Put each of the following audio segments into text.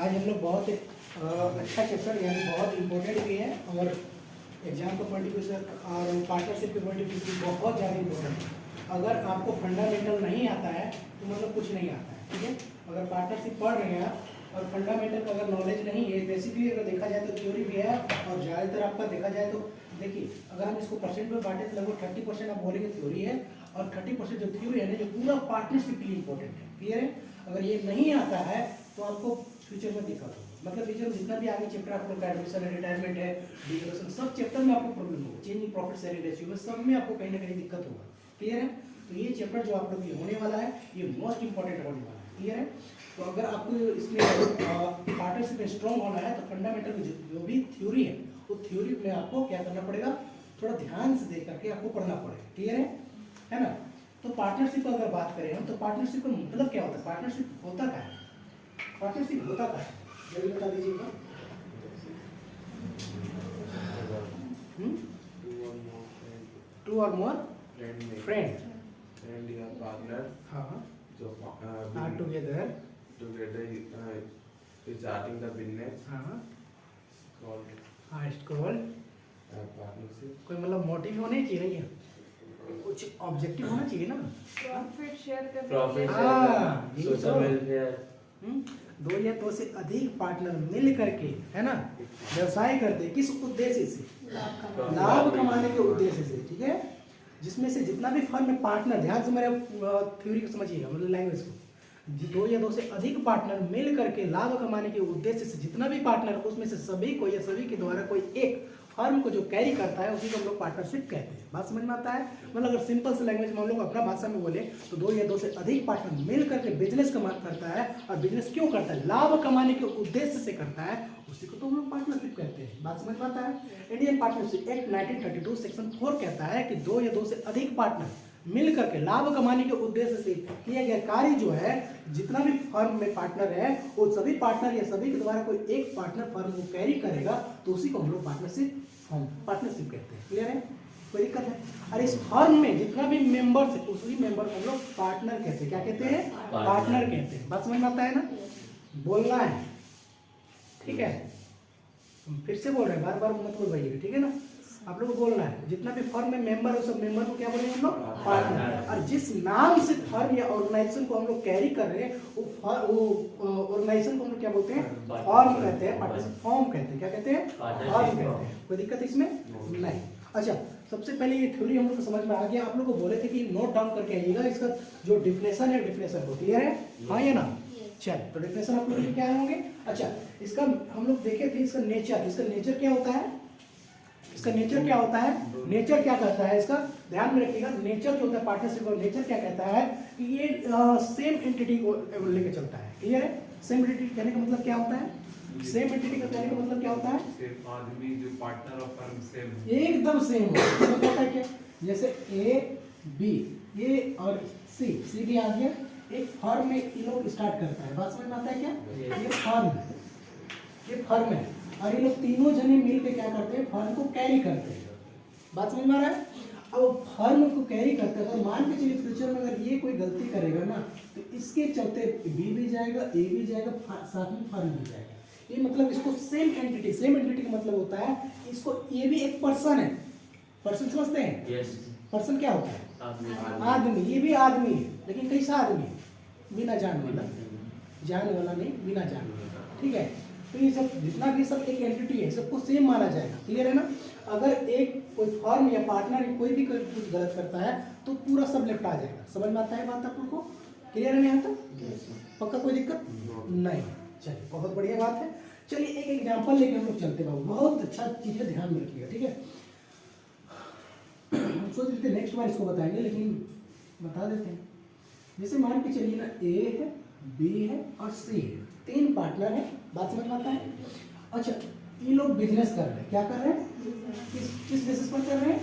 आज हम लोग बहुत अच्छा चैप्टर यानी बहुत इम्पोर्टेंट भी है और एग्जाम का पॉइंट ऑफ व्यू से और पार्टनरशिप के पॉइंट ऑफ व्यू से बहुत ज़्यादा इम्पोर्टेंट है। अगर आपको फंडामेंटल नहीं आता है तो मतलब कुछ नहीं आता है, ठीक है। अगर पार्टनरशिप पढ़ रहे हैं आप और फंडामेंटल का अगर नॉलेज नहीं है, बेसिकली अगर देखा जाए तो थ्योरी भी है और ज़्यादातर आपका देखा जाए तो देखिए, अगर हम इसको परसेंट में बांटे तो लगभग 30% आप बोलेंगे थ्योरी है और 30% जो थ्योरी है ना जो पूरा पार्टनरशिप के लिए इंपॉर्टेंट है। क्लियर है? अगर ये नहीं आता है तो आपको फ्यूचर में दिक्कत होगी, मतलब फ्यूचर में जितना भी आगे चैप्टर आप लोग का एडमिशन है, रिटायरमेंट है, डिग्रेशन, सब चैप्टर में आपको प्रॉब्लम होगा। Change in profit sharing ratio में सब में आपको कहीं ना कहीं दिक्कत होगा। क्लियर है? तो ये चैप्टर जो आप लोग ये होने वाला है ये मोस्ट इंपॉर्टेंट होने वाला है। क्लियर है? तो अगर आपको इसमें पार्टनरशिप में स्ट्रॉन्ग होना है तो फंडामेंटल में जो भी थ्योरी है वो थ्योरी में आपको क्या करना पड़ेगा, थोड़ा ध्यान से देख करके आपको पढ़ना पड़ेगा। क्लियर है ना? तो पार्टनरशिप की अगर बात करें हम तो पार्टनरशिप का मतलब क्या होता है, पार्टनरशिप होता क्या है, पार्टनरशिप होता क्या है, जल्दी बता दीजिएगा। टू और मोर फ्रेंड या पार्टनर हाँ जो are together starting the business हाँ called कॉल्ड partnership. कोई मतलब मोटिव होना चाहिए, नहीं है कुछ ऑब्जेक्टिव होना चाहिए ना। प्रॉफिट शेयर करने Profit के लिए हाँ, यही social तो। welfare. दो या दो से अधिक पार्टनर मिल करके है ना व्यवसाय करते किस उद्देश्य से, लाभ कमाने के उद्देश्य से, ठीक है। जिसमें से जितना भी फर्म में पार्टनर, ध्यान से मेरे थ्योरी को समझिएगा, मतलब लैंग्वेज को, दो या दो से अधिक पार्टनर मिल करके लाभ कमाने के उद्देश्य से जितना भी पार्टनर उसमें से सभी को या सभी के द्वारा कोई एक फर्म को जो कैरी करता है उसी को हम लोग पार्टनरशिप कहते हैं। बात समझ में आता है? मतलब अगर सिंपल से लैंग्वेज में हम लोग अपना भाषा में बोले तो दो या दो से अधिक पार्टनर मिल करके बिजनेस करता है, और बिजनेस क्यों करता है, लाभ कमाने के उद्देश्य से करता है, उसी को तो हम लोग पार्टनरशिप कहते हैं। बात समझ में आता है? इंडियन पार्टनरशिप एक्ट 1932 सेक्शन 4 कहता है कि दो या दो से अधिक पार्टनर मिल करके लाभ कमाने के उद्देश्य से किया गया कार्य जो है, जितना भी फर्म में पार्टनर है वो सभी पार्टनर या सभी के द्वारा कोई एक पार्टनर फर्म को कैरी करेगा तो उसी को हम लोग पार्टनरशिप कहते हैं। क्लियर है? कोई दिक्कत है? और इस फर्म में जितना भी मेंबर्स है उसी मेंबर को हम लोग पार्टनर कहते हैं। क्या कहते हैं? पार्टनर कहते हैं। बात समझ में आता है ना? बोलना है, ठीक है, फिर से बोल रहे हैं, बार बार मत बोलिएगा, ठीक है ना। आप लोग को बोलना है जितना भी फर्म में मेंबर है सब मेंबर को क्या बोलेंगे हम लोग, पार्टनर। और जिस नाम से फर्म या ऑर्गेनाइजेशन को हम लोग कैरी कर रहे हैं वो ऑर्गेनाइजेशन को हम लोग क्या बोलते हैं, फर्म कहते हैं, पार्टनरशिप फॉर्म कहते हैं। क्या कहते हैं? फर्म कहते हैं। कोई दिक्कत इसमें नहीं। अच्छा, सबसे पहले ये थ्योरी हम लोग को समझ में आ गया। आप लोग को बोले थे कि नोट डाउन करके आइएगा इसका जो डिफिनेशन है, डिफिनेशन को। क्लियर है? हाँ या ना? चल तो डिफिनेशन आप लोग क्या होंगे। अच्छा, इसका हम लोग देखे थे इसका नेचर क्या होता है, इसका नेचर क्या होता है, नेचर क्या कहता है इसका, ध्यान में रखिएगा। नेचर जो होता है पार्टनरशिप का नेचर क्या कहता है कि ये सेम एंटिटी को लेकर चलता है। क्लियर है? सेम एंटिटी कहने का मतलब क्या होता है, सेम एंटिटी का कहने का मतलब क्या होता है, सेम आदमी जो पार्टनर ऑफ फर्म सेम एकदम सेम हो। मतलब होता है क्या, जैसे ए बी, ए और सी भी आ गया, एक फर्म में ये लोग स्टार्ट करता है। बात समझ में आता है क्या? ये फर्म है और ये लोग तीनों जने मिल के क्या करते हैं, फर्म को कैरी करते हैं। बात समझ में आ रहा है? अब फर्म को कैरी करते हैं, अगर मान के चलिए फ्यूचर में अगर ये कोई गलती करेगा ना तो इसके चलते बी भी जाएगा, ए भी जाएगा, साथ में फर्म भी जाएगा। ये मतलब इसको सेम एंटिटी का मतलब होता है इसको, ये भी एक पर्सन है। पर्सन समझते हैं? Yes. पर्सन क्या होता है? आदमी। ये भी आदमी है, लेकिन कैसा आदमी, बिना जान वाला, जान वाला नहीं, बिना जान वाला, ठीक है। तो ये सब जितना भी सब एक एंटिटी है, सबको सेम माना जाएगा। क्लियर है ना? अगर एक कोई फर्म या पार्टनर कोई भी कुछ गलत करता है तो पूरा सब निपटा जाएगा। समझ में आता है बात आप लोग को? क्लियर है? यहाँ तक पक्का, कोई दिक्कत नहीं। चलिए, बहुत बढ़िया बात है। चलिए एक एग्जाम्पल लेके हम लोग चलते बाबू, बहुत अच्छा चीज़ है, ध्यान में रखिएगा, ठीक है। हम सोच रहे थे नेक्स्ट बार इसको बताएंगे लेकिन बता देते हैं। जैसे मान के चलिए ना, ए है, बी है और सी है, तीन पार्टनर है। बात समझ में आता है? अच्छा, ये लोग बिजनेस कर रहे हैं, क्या कर रहे हैं, किस बेसिस पर कर रहे हैं,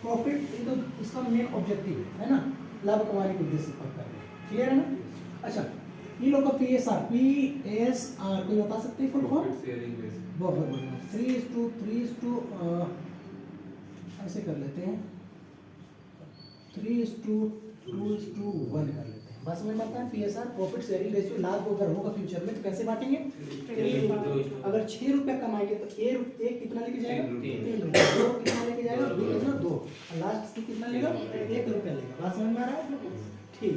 प्रॉफिट, तो इसका मेन ऑब्जेक्टिव है ना, लाभ कमाने के उद्देश्य पर कर रहे हैं। क्लियर है ना? अच्छा, ये लोग का पीएसआर कोई बता सकते हैं full form? Profit sharing ratio. बहुत बढ़िया, 3:3 ऐसे कर लेते हैं, 3:2:1 कर लेते हैं। बस समझ में आता है। PSR प्रॉफिट शेयरिंग रेशियो लाभ अगर होगा फ्यूचर में तो कैसे बांटेंगे? अगर 6 रुपया कमाएंगे तो एक कितना लेके जाएगा? 3 रुपया। दो कितना लेके जाएगा? बी कितना? 2। और लास्ट सी कितना लेगा? 1 रुपया लेगा। बात समझ में आ रहा है? ठीक।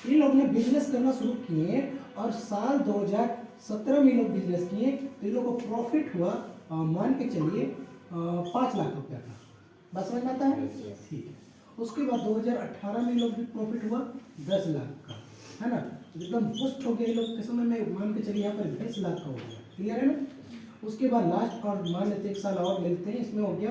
इन लोगों ने बिजनेस करना शुरू किए और साल 2017 में लोग बिजनेस किए तो इन लोगों को प्रॉफिट हुआ मान के चलिए 5 लाख रुपया का। बात समझ में आता है? ठीक है। उसके बाद 2018 में लोग भी प्रॉफिट हुआ 10 लाख का, है ना? एकदम पुष्ट हो गए ये लोग के समय में, मान के चलिए यहाँ पर 20 लाख का हो गया। क्लियर है ना? उसके बाद लास्ट और मान लेते हैं 1 साल और लेते हैं, इसमें हो गया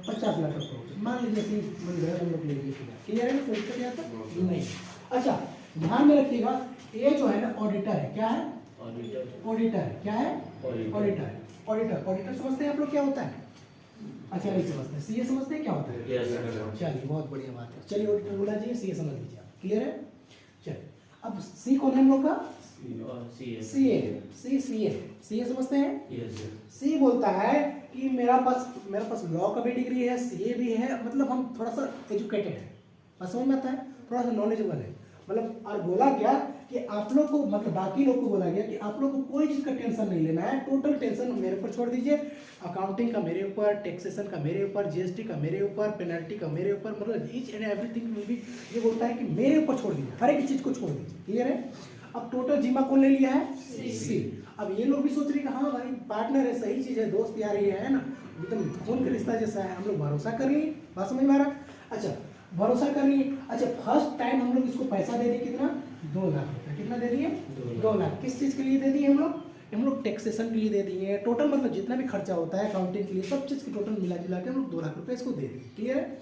50 लाख का प्रॉफिट। मान लीजिए ऐसे बन गया, हम लोग ले लीजिए। क्लियर है ना? कोई दिक्कत यहाँ तक नहीं। अच्छा ध्यान में रखिएगा, ये जो है ना ऑडिटर है। क्या है? ऑडिटर है। क्या है? ऑडिटर है। ऑडिटर समझते हैं आप लोग क्या होता है? अच्छा नहीं समझते। सीए समझते हैं क्या होता है? चलिए बहुत बढ़िया बात है। चलिए ऑडिटर बोला जी, सीए समझ लीजिए आप। क्लियर है? चलिए अब सी कौन है हम लोग का? सीए समझते हैं? सी बोलता है कि मेरे पास लॉ का भी डिग्री है, सीए भी है, मतलब हम थोड़ा सा एजुकेटेड है। बस समझ में आता है? थोड़ा सा नॉलेजेबल है मतलब। और बोला गया कि आप लोग को मतलब बाकी लोग को बोला गया कि आप लोग को कोई चीज़ का टेंशन नहीं लेना है, टोटल टेंशन मेरे ऊपर छोड़ दीजिए। अकाउंटिंग का मेरे ऊपर, टैक्सेशन का मेरे ऊपर, जीएसटी का मेरे ऊपर, पेनल्टी का मेरे ऊपर, मतलब each and everything will be, ये बोलता है कि मेरे ऊपर छोड़ दीजिए, हर एक चीज़ को छोड़ दीजिए। क्लियर है? अब टोटल जिम्मा कौन ले लिया है? सी। अब ये लोग भी सोच रहे हैं कि हाँ भाई पार्टनर है, सही चीज़ है, दोस्त यार ये है ना, एकदम खून का रिश्ता जैसा है, हम लोग भरोसा कर लिए। बात समझ में आ रहा? अच्छा भरोसा कर लिए। अच्छा फर्स्ट टाइम हम लोग इसको पैसा दे दिए, कितना? 2 लाख रुपये। कितना दे दिए? 2 लाख। किस चीज़ के लिए दे दिए हम लोग टैक्सेशन के लिए दे दिए। टोटल मतलब जितना भी खर्चा होता है अकाउंटिंग के लिए, सब चीज़ के टोटल मिला जुला के हम लोग 2 लाख रुपये इसको दे दिए। क्लियर है?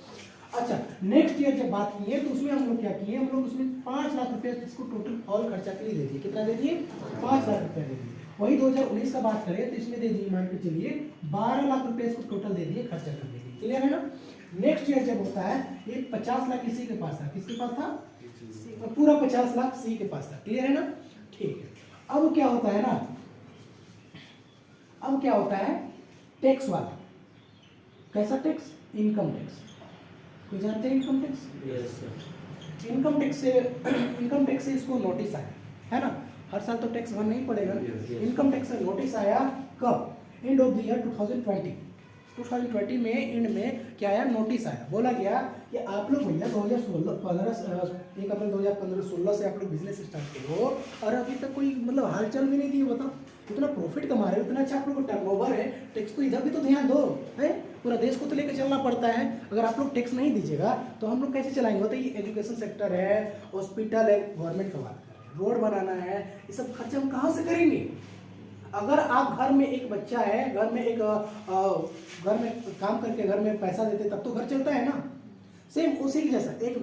अच्छा नेक्स्ट ईयर जब बात की है तो उसमें हम लोग क्या किए, हम लोग उसमें 5 लाख रुपये इसको टोटल ऑल खर्चा के लिए दे दिए। कितना दे दिए? 5 लाख रुपये दे दिए। वही 2019 का बात करें तो इसमें दे दिए मान के चलिए 12 लाख रुपये इसको टोटल दे दिए खर्चा करने के लिए। क्लियर है ना? नेक्स्ट ईयर जब होता है ये 50 लाख किसी के पास था? किसके पास था? पूरा 50 लाख सी के पास था। क्लियर है ना? ठीक है। अब क्या होता है ना, अब क्या होता है टैक्स वाला। कैसा टैक्स? Income tax. कोई जानते हैं इनकम टैक्स? इनकम टैक्स से इसको नोटिस आया है ना, हर साल तो टैक्स भरना ही पड़ेगा। इनकम टैक्स से नोटिस आया कब? एंड ऑफ द ईयर 2020 में एंड में क्या आया? नोटिस आया। बोला गया कि आप लोग भैया 1 अप्रैल 2015-16 से आप लोग बिजनेस स्टार्ट करो और अभी तक कोई मतलब हालचाल भी नहीं दी। बताओ इतना प्रॉफिट कमा रहे हो, इतना अच्छा आप लोग को टर्नओवर है, टैक्स तो इधर भी तो ध्यान दो है। पूरा देश को तो लेकर चलना पड़ता है। अगर आप लोग टैक्स नहीं दीजिएगा तो हम लोग कैसे चलाएंगे? तो ये एजुकेशन सेक्टर है, हॉस्पिटल है, गवर्नमेंट का बात कर रहे हैं, रोड बनाना है, ये सब खर्चा हम कहाँ से करेंगे? अगर आप घर में एक बच्चा है, घर में काम करके घर में पैसा देते तब तो घर चलता है ना। सेम उसी के जैसा एक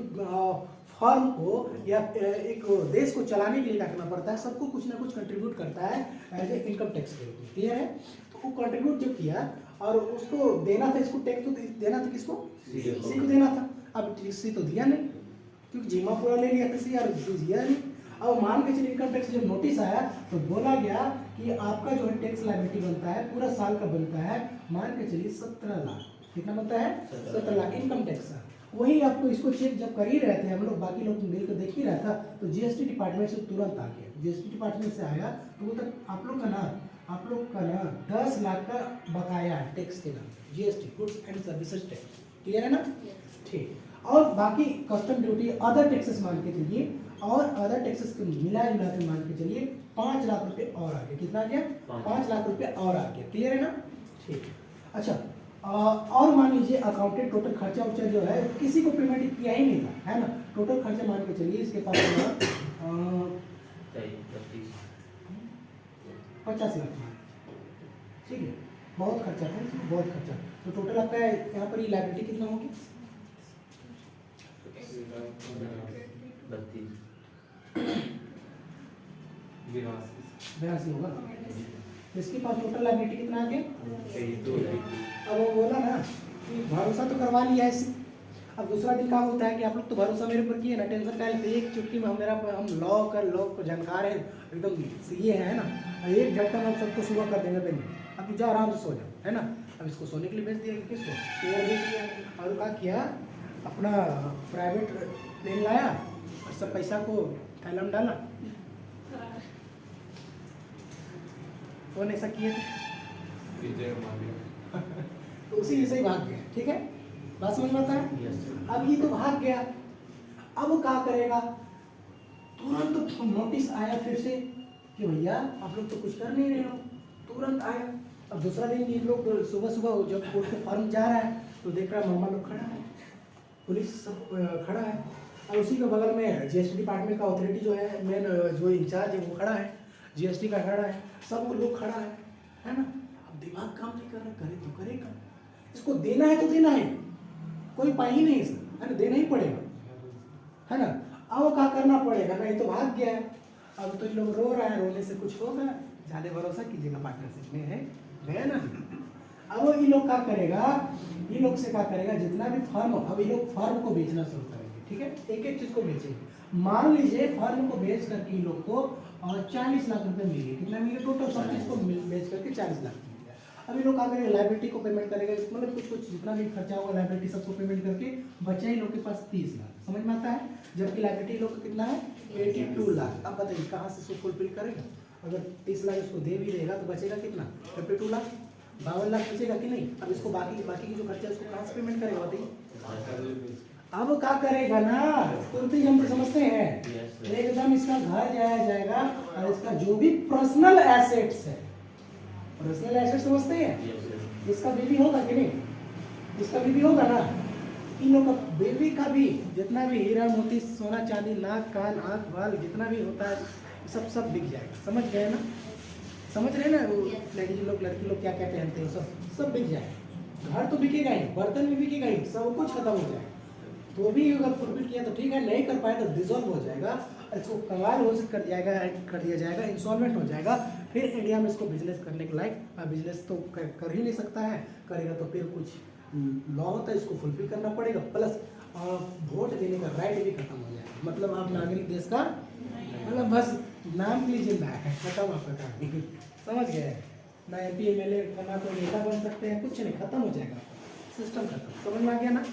फर्म को या एक देश को चलाने के लिए क्या करना पड़ता है? सबको कुछ ना कुछ कंट्रीब्यूट करता है एज ए इनकम टैक्स के रूप में। क्लियर है? तो वो कंट्रीब्यूट जब किया और उसको देना था, इसको टैक्स तो देना था किसको? सी को देना था। अब सी तो दिया नहीं क्योंकि जिम्मा पूरा ले लिया किसी और दिया नहीं। अब मान के चलिए इनकम टैक्स जब नोटिस आया तो बोला गया कि आपका जो है टैक्स लायबिलिटी बनता है पूरा साल का बनता है, मान के चलिए 17 लाख। कितना बनता है? 17 लाख इनकम टैक्स का। वही आपको इसको चेक जब कर ही रहे थे, हम लोग बाकी लोग मिल कर देख ही रहा था, तो जीएसटी डिपार्टमेंट से तुरंत आ गया। जीएसटी डिपार्टमेंट से आया तो वो तक आप लोग का ना 10 लाख का बकाया है टैक्स के नाम, GST goods and services tax. Clear है ना? ठीक। और बाकी कस्टम ड्यूटी अदर टैक्सेस मान के चलिए, और अदर टैक्सेस को मिला जुला के मान के चलिए 5 लाख रुपए और आ गया। कितना आ गया? 5 लाख रुपए और आ गया। क्लियर है ना? ठीक। अच्छा और मान लीजिए अकाउंटेड टोटल खर्चा उर्चा जो है किसी को पेमेंट किया ही नहीं था, है ना। टोटल खर्चा मान के चलिए इसके पास 50 लाख। ठीक है, बहुत खर्चा था इसमें, बहुत खर्चा। तो टोटल आपका यहाँ पर लायबिलिटी कितना होगी? 82 होगा। इसके पास टोटल लायबिलिटी कितना आ गया? अब वो बोला ना कि भरोसा तो करवा लिया है। अब दूसरा दिन काम होता है कि आप लोग तो भरोसा मेरे ऊपर किए ना, टेंशन का एक चुटकी में हम लॉ को जानकार हैं, एकदम सीए हैं ना, एक झटका में हम सबको सुबह कर देंगे पेमेंट। अब जाओ आराम से सो जाओ, है ना। अब इसको सोने के लिए भेज दिया किसको? और क्या किया, अपना प्राइवेट प्लेन लाया, सब पैसा को थैला में डाला, कौन ऐसा किए थे? विजय माल्या। तो उसी में से ही भाग गया। ठीक है, बात समझ में आता है? अब ये तो भाग गया, अब वो क्या करेगा? तुरंत तो नोटिस आया फिर से कि भैया आप लोग तो कुछ कर नहीं रहे हो, तुरंत आया। अब दूसरा दिन ये लोग सुबह सुबह जब कोर्ट के फॉर्म जा रहा है तो देख रहा है मामा लोग खड़ा है, पुलिस सब खड़ा है, और उसी के बगल में जीएसटी डिपार्टमेंट का अथॉरिटी जो है, मेन जो इंचार्ज है वो खड़ा है, जीएसटी का खड़ा है, सब वो लोग खड़ा है ना। अब दिमाग काम नहीं कर रहा, करे तो करेगा, इसको देना है तो देना है, कोई उपाय ही नहीं इसका, है ना, देना ही पड़ेगा, है ना। अब क्या करना पड़ेगा? नहीं तो भाग गया, अब तो लोग रो रहा है, रोने से कुछ होगा? ज्यादा भरोसा कीजिएगा पार्टनरशिप में है, गया ना। अब ये लोग क्या करेगा? ये लोग से क्या करेगा? जितना भी फर्म, अब ये लोग फर्म को बेचना शुरू करेंगे। ठीक है, एक एक चीज को बेचेंगे। मान लीजिए फर्म को बेच करके ये लोग को 40 लाख रुपए मिले, कितना मिले टोटल? सब चीज को बेच करके 40 लाख मिल गया। अब ये लोग क्या करेंगे? लाइबिलिटी को पेमेंट करेगा, मतलब कुछ कुछ जितना भी खर्चा होगा लाइबिलिटी सबको पेमेंट करके बचा ही लोग के पास 30 लाख। समझ में आता है? जबकि लाइबिलिटी लोग का कितना है? 82 लाख। अब बताइए कहाँ से इसको फुलफिल करेगा? अगर 30 लाख इसको दे भी देगा तो बचेगा कितना? 52 लाख, 52 लाख बचेगा कि नहीं? अब इसको बाकी की जो खर्चा है उसको कहाँ से पेमेंट करेगा बताइए? अब क्या करेगा ना, तुरंत ही हम तो समझते हैं, एकदम इसका घर जाया जाएगा और इसका जो भी पर्सनल एसेट्स है, पर्सनल एसेट समझते हैं, इसका बीवी होगा कि नहीं? इसका बीवी होगा ना, इन लोगों का बेबी का भी जितना भी हीरा मोती सोना चांदी नाक कान आँख बाल जितना भी होता है सब सब बिक जाएगा। समझ गए ना? समझ रहे ना? वो लड़की लोग क्या क्या पहनते हैं सब बिक जाएगा। घर तो बिकेगा ही, बर्तन भी बिकेगा ही, सब कुछ खत्म हो जाएगा। तो भी अगर फुलफिल किया तो ठीक है, नहीं कर पाए तो डिसॉल्व हो जाएगा, इसको कंगाल हो कर दिया जाएगा, इंस्टॉलमेंट हो जाएगा। फिर इंडिया में इसको बिजनेस करने के लायक, बिजनेस तो कर ही नहीं सकता है, करेगा तो फिर कुछ लॉ होता है, इसको फुलफिल करना पड़ेगा, प्लस वोट देने का राइट भी खत्म हो जाएगा। मतलब आप नागरिक देश का, मतलब बस नाम के लिए जिंदा है, खत्म आपका काम। समझ गए ना? MP MLA करना तो नेता बन सकते हैं, कुछ नहीं, खत्म हो जाएगा, सिस्टम खत्म। समझ में आ गया ना?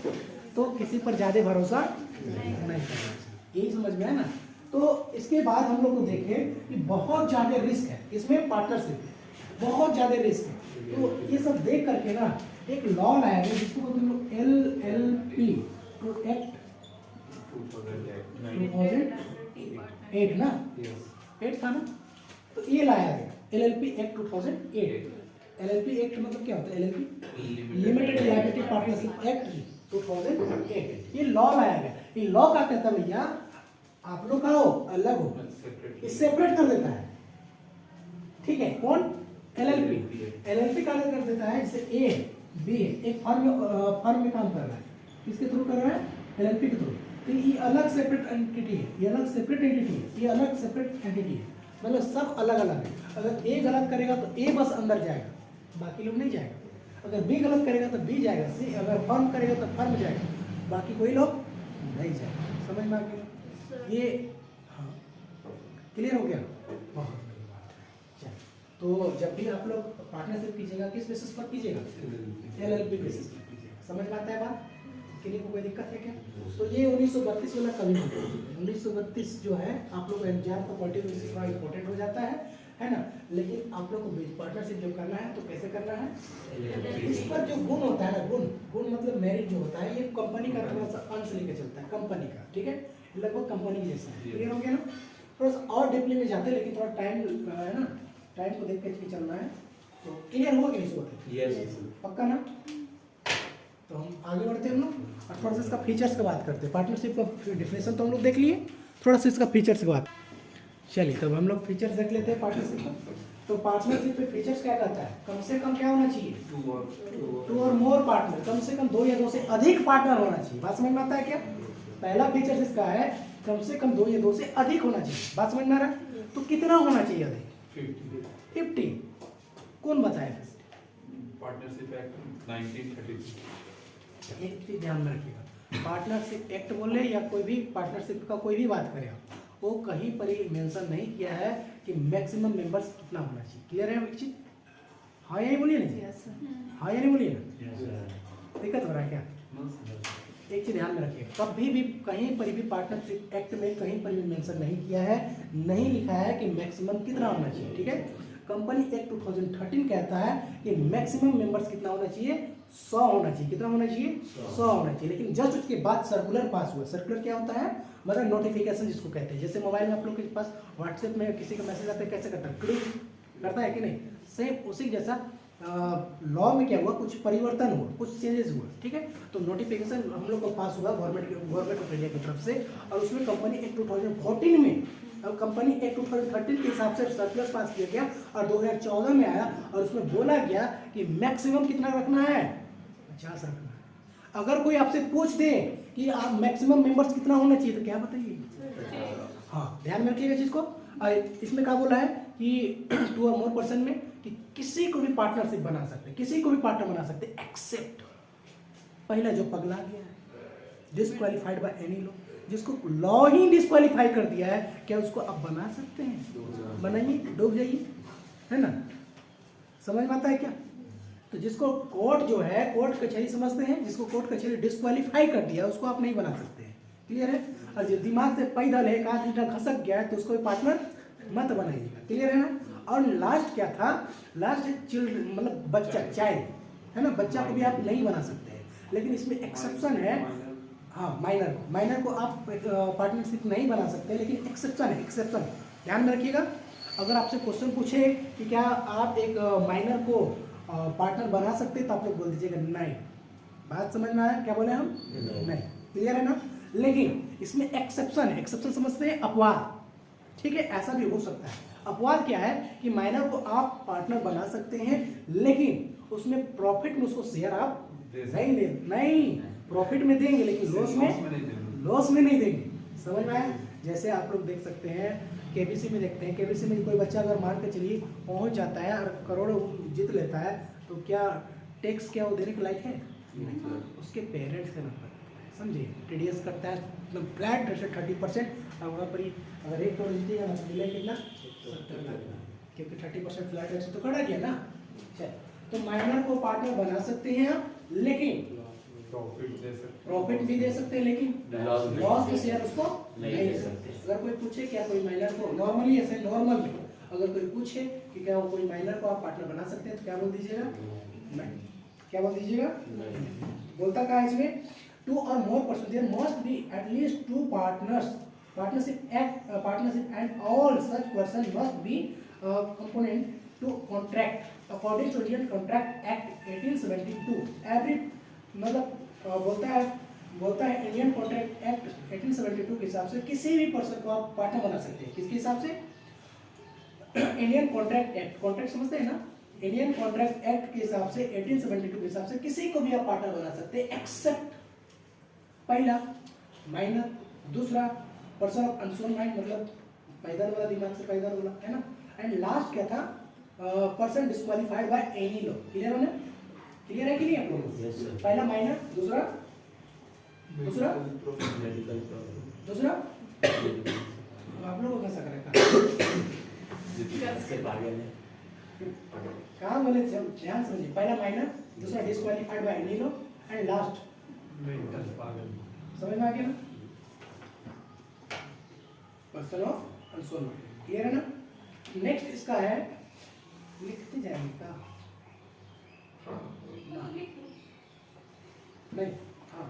तो किसी पर ज़्यादा भरोसा नहीं करना चाहिए, यही समझ में है ना? तो इसके बाद हम लोग को देखें कि बहुत ज़्यादा रिस्क है इसमें, पार्टनरशिप बहुत ज़्यादा रिस्क है। तो ये सब देख करके ना एक लॉ लाया गया जिसको बोलते हैं लोग LLP एक्ट 2008 ना, 8 था ना, तो ये लाया गया LLP एक्ट 2008। LLP एक्ट मतलब क्या होता है? LLP limited liability partnership act 2008, ये लॉ लाया गया। ये लॉ क्या कहता है भैया? आप लोग का हो अलग हो, ये सेपरेट कर देता है। ठीक है, कौन? LLP क्या कर देता है? जैसे A B एक फर्म में काम कर रहा है, किसके थ्रू कर रहा है? LLP के थ्रू। तो ये अलग सेपरेट एंटिटी है, ये अलग सेपरेट एंटिटी है, ये अलग सेपरेट एंटिटी है, मतलब सब अलग अलग है। अगर A गलत करेगा तो A बस अंदर जाएगा, बाकी लोग नहीं जाएगा। अगर B गलत करेगा तो B जाएगा, C अगर फर्म करेगा तो फर्म जाएगा, बाकी कोई लोग नहीं जाएगा। समझ में आ गया? ये हाँ क्लियर हो गया? बहुत बड़ी बात है। चलिए, तो जब भी आप लोग पार्टनरशिप कीजिएगा किस बेसिस पर कीजिएगा? LLP बेसिस पर कीजिएगा। समझ में आता है बात? किसी को कोई दिक्कत है क्या? तो ये 1932 वाला कभी नहीं, 1932 जो है आप लोग एग्जाम का पॉलिटिकल थोड़ा इंपॉर्टेंट हो जाता है ना, लेकिन आप लोग को पार्टनरशिप जब करना है तो कैसे करना है? इस पर जो गुण होता है ना, गुण मतलब मेरिट जो होता है, ये कंपनी का थोड़ा सा अंश लेके चलता है, कंपनी का। ठीक है, लगभग कंपनी जैसा है। क्लियर हो गया ना? थोड़ा सा और डीपली में जाते हैं, लेकिन थोड़ा टाइम है ना, टाइम को देख के चलना है। तो क्लियर हो गया इसको? यस पक्का ना? तो हम आगे बढ़ते हैं हम लोग, और थोड़ा सा इसका फीचर्स की बात करते हैं। पार्टनरशिप का डिफिनेशन तो हम लोग देख लिए, थोड़ा सा इसका फीचर्स की बात। चलिए तब हम लोग फीचर्स देख लेते हैं पार्टनरशिप का। तो पार्टनरशिप पे फीचर्स क्या कहता है? कम से कम क्या होना चाहिए? 2 और मोर पार्टनर, कम से कम 2 या 2 से अधिक पार्टनर होना चाहिए। बात समझ में आता है क्या? पहला फीचर्स इसका है कम से कम 2 या 2 से अधिक होना चाहिए। बात समझ में आ रहा है? तो कितना होना चाहिए अधिक? 50। कौन बताया? Partnership act 1933। एक चीज ध्यान में रखिएगा, पार्टनरशिप एक्ट बोले या कोई भी पार्टनरशिप का कोई भी बात करें आप, वो कहीं पर ही मेंशन नहीं किया है कि मैक्सिमम मेंबर्स कितना होना चाहिए। क्लियर है एक चीज? हाँ या नहीं बोलिए ना? हाँ या नहीं बोलिए ना? दिक्कत हो रहा है क्या? एक चीज ध्यान में रखिए, कभी भी कहीं पर भी पार्टनरशिप एक्ट में कहीं पर भी मेंशन नहीं किया है, नहीं लिखा है कि मैक्सिमम कितना होना चाहिए, ठीक है। कंपनी एक्ट 2013 कहता है कि मैक्सिमम मेंबर्स कितना होना चाहिए, 100 होना चाहिए। कितना होना चाहिए, 100 होना चाहिए। लेकिन जस्ट उसके बाद सर्कुलर पास हुआ। सर्कुलर क्या होता है, मतलब नोटिफिकेशन जिसको कहते हैं। जैसे मोबाइल में आप लोग के पास व्हाट्सएप में किसी का मैसेज आता है, कैसे करता है, क्लिक करता है कि नहीं, सेम उसी जैसा लॉ में क्या हुआ, कुछ परिवर्तन हुआ, कुछ चेंजेस हुआ, ठीक है। तो नोटिफिकेशन हम लोग को पास हुआ गवर्नमेंट ऑफ इंडिया की तरफ से, और उसमें कंपनी एक्ट 2014 में, अब कंपनी एक्ट 2013 के हिसाब से सर्कुलर पास किया गया और 2014 में आया, और उसमें बोला गया कि मैक्सिमम कितना रखना है, 50 रखना है। अगर कोई आपसे पूछ दे कि आप मैक्सिमम मेंबर्स कितना होना चाहिए, तो क्या बताइए। हाँ, ध्यान में रखिएगा चीज को। इसमें क्या बोला है कि 2 और मोर पर्सन में कि किसी को भी पार्टनरशिप बना सकते हैं, किसी को भी पार्टनर बना सकते हैं, एक्सेप्ट पहला जो पगला गया है, डिस्क्वालीफाइड बाय एनी लॉ, जिसको लॉ ही डिस्क्वालीफाई कर दिया है, क्या उसको आप बना सकते हैं, बनाइए, डूब जाइए, है ना। समझ में आता है क्या। तो जिसको कोर्ट जो है, कोर्ट कचहरी समझते हैं, जिसको कोर्ट कचहरी डिस्क्वालीफाई कर दिया उसको आप नहीं बना सकते हैं, क्लियर है। और जो दिमाग से पैदल है, कहा खसक गया है, तो उसको पार्टनर मत बनाइएगा, क्लियर है ना। और लास्ट क्या था, लास्ट है चिल्ड्रन, मतलब बच्चा, चाइल्ड, है ना। बच्चा को भी आप नहीं बना सकते हैं, लेकिन इसमें एक्सेप्शन है। हाँ, माइनर को आप पार्टनरशिप नहीं बना सकते, लेकिन एक्सेप्शन है, एक्सेप्शन ध्यान में रखिएगा। अगर आपसे क्वेश्चन पूछे कि क्या आप एक माइनर को पार्टनर बना सकते हैं, तो आप लोग बोल दीजिएगा नहीं। बात समझ में आया क्या बोले हम, नहीं, क्लियर है ना। लेकिन इसमें एक्सेप्शन है, एक्सेप्शन समझते हैं, अपवाद, ठीक है। ऐसा भी हो सकता है। अपवाद क्या है कि माइनर को आप पार्टनर बना सकते हैं, लेकिन उसमें प्रॉफिट में उसको शेयर आप नहीं दे, नहीं, प्रॉफिट में देंगे लेकिन लॉस में नहीं देंगे। समझ में आया। जैसे आप लोग देख सकते हैं, केबीसी में देखते हैं, केबीसी में कोई बच्चा अगर मान के चलिए पहुंच जाता है और करोड़ों जीत लेता है, तो क्या टैक्स क्या वो देने के लायक है, उसके पेरेंट्स का नंबर, समझिए, टीडीएस करता है, मतलब फ्लैट रेट से 30%, और वहाँ पर ही अगर 1 करोड़ जीतेगा ना, तो मिले कितना, 70 लाख, क्योंकि 30% फ्लैट रेट से तो कटा गया ना। चल, तो माइनर को पार्टनर बना सकते हैं आप, लेकिन प्रॉफिट भी दे सकते हैं, लेकिन लॉस के शेयर उसको नहीं दे सकते। अगर कोई पूछे क्या कोई माइनर को, नॉर्मली ऐसे नॉर्मल में अगर कोई पूछे कि क्या कोई माइनर को आप पार्टनर बना सकते हैं, तो क्या बोल दीजिएगा, नहीं। क्या बोल दीजिएगा, बोलता कहा इसमें, 2 or more persons, there must be at least 2 partners, partnership and all such person must be component to contract according to Indian Contract Act 1872। every मतलब बोलता है इंडियन कॉन्ट्रैक्ट एक्ट 1872 के हिसाब से किसी भी पर्सन को आप पार्टनर बना सकते हैं। किसके हिसाब से, इंडियन कॉन्ट्रैक्ट एक्ट, कॉन्ट्रैक्ट समझते हैं ना, इंडियन कॉन्ट्रैक्ट एक्ट के हिसाब से 1872 के हिसाब से किसी को भी आप पार्टनर बना सकते हैं, एक्सेप्ट पहला माइनर, दूसरा पर्सन ऑफ अनसोन माइंड, मतलब पैदल वाला, दिमाग से पैदल वाला, है ना। एंड लास्ट क्या था, person disqualified bye any law. Clear होना, क्लियर है कि नहीं आप लोग। पहला माइनर, दूसरा आप लोगों को कैसा करेगा, कहाँ बोले थे, ध्यान समझिए, पहला माइनर, दूसरा disqualified bye any law, and last समझ में आ गया ना, person of unsound mind. Clear है ना। नेक्स्ट इसका है, लिखते जाएंगे नहीं, हाँ,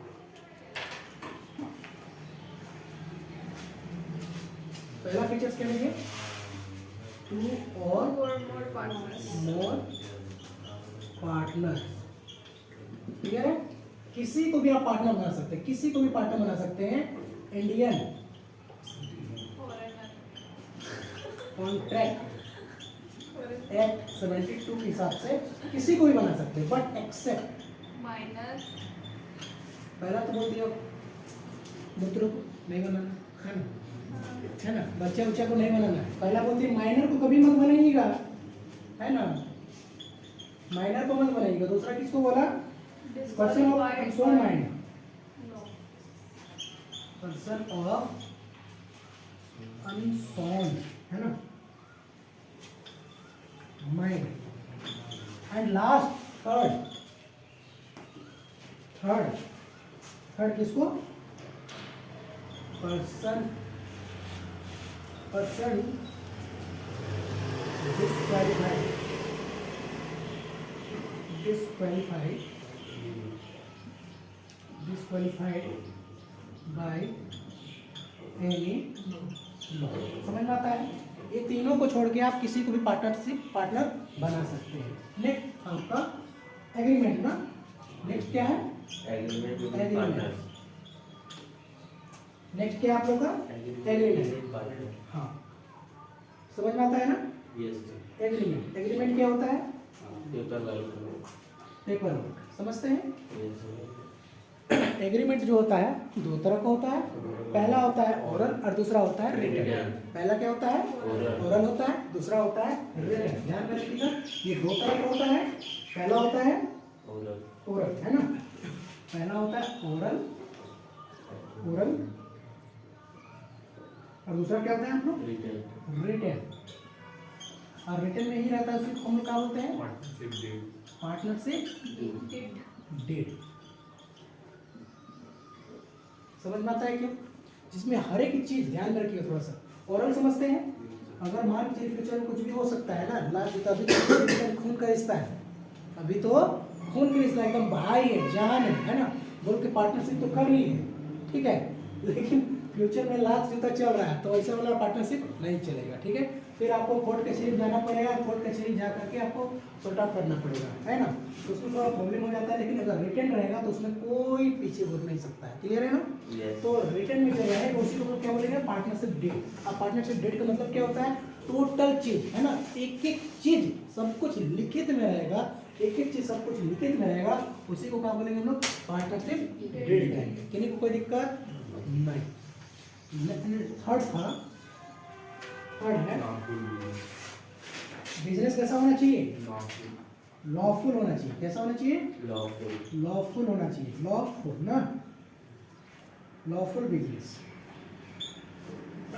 पहला फीचर्स क्या लेंगे, 2 और मोर पार्टनर। क्लियर है। किसी को भी आप पार्टनर बना सकते हैं, किसी को भी पार्टनर बना सकते हैं। इंडियन कॉन्ट्रैक्ट एक्ट 72 के हिसाब से किसी को भी बना सकते हैं, बट एक्सेप्ट माइनर, पहला तो बोल दिया मित्रों को नहीं बनाना, है ना, है ना, बच्चा उच्चा को नहीं बनाना है। पहला बोलती है माइनर को कभी मत बनाइएगा, है ना, माइनर को मत बनाइएगा। दूसरा किसको बोला, person of unsound mind, person of unsound, है ना, mind. And last third third किसको? Person disqualified by any law. समझ में आता है? ये तीनों को छोड़ के आप किसी को भी पार्टनर बना सकते हैं। नेक्स्ट आपका एग्रीमेंट ना, नेक्स्ट क्या है? एग्रीमेंट। नेक्स्ट क्या आप लोग का? एग्रीमेंट। हाँ, समझ में आता है ना? एग्रीमेंट। एग्रीमेंट क्या होता है? Paper work. समझते हैं? एग्रीमेंट जो होता है दो तरह का होता है। पहला होता है ओरल और दूसरा होता है रिटन। पहला क्या होता है? ओरल होता है, दूसरा होता है रिटन। ध्यान रखिएगा, ये दो तरह का होता है। पहला होता है ओरल, है ना? पहला होता है ओरल और दूसरा क्या होता है आप लोग? रिटन। और रिटन में ही रहता है, उसको हम लोग क्या बोलते हैं? Partnership deed. समझ में आता है क्यों? जिसमें हर एक चीज ध्यान रखिए थोड़ा सा। ओरल समझते हैं? अगर मान के चलिए फ्यूचर में कुछ भी हो सकता है ना, लास्ट अभी तो खून का रिश्ता है, अभी तो खून का रिश्ता एकदम भाई है, जान है ना, बोल के पार्टनरशिप तो कर रही है, ठीक है, लेकिन फ्यूचर में लास्ट जूता चल रहा है तो ऐसा वाला पार्टनरशिप नहीं चलेगा, ठीक है। फिर आपको कोर्ट कचहरी जाना पड़ेगा, कोर्ट कचहरी जा करके आपको सॉर्ट आउट करना पड़ेगा, है ना। तो उसमें थोड़ा प्रॉब्लम हो जाता है, लेकिन अगर रिटर्न रहेगा तो उसमें कोई पीछे घूम नहीं सकता है। क्लियर है ना? तो रिटर्न में जो रहेगा उसी को क्या बोलेंगे? Partnership deed. अब पार्टनरशिप डेट का मतलब क्या होता है? टोटल चीज, है ना, एक एक चीज सब कुछ लिखित में रहेगा, एक एक चीज सब कुछ लिखित में रहेगा, उसी को क्या बोलेंगे हम लोग? पार्टनरशिप डेट कहेंगे। किसी को कोई दिक्कत नहीं। थर्ड है बिजनेस कैसा होना चाहिए? लॉफुल होना चाहिए। कैसा होना चाहिए? लॉफुल होना चाहिए। लॉफुल ना, लॉफुल बिजनेस।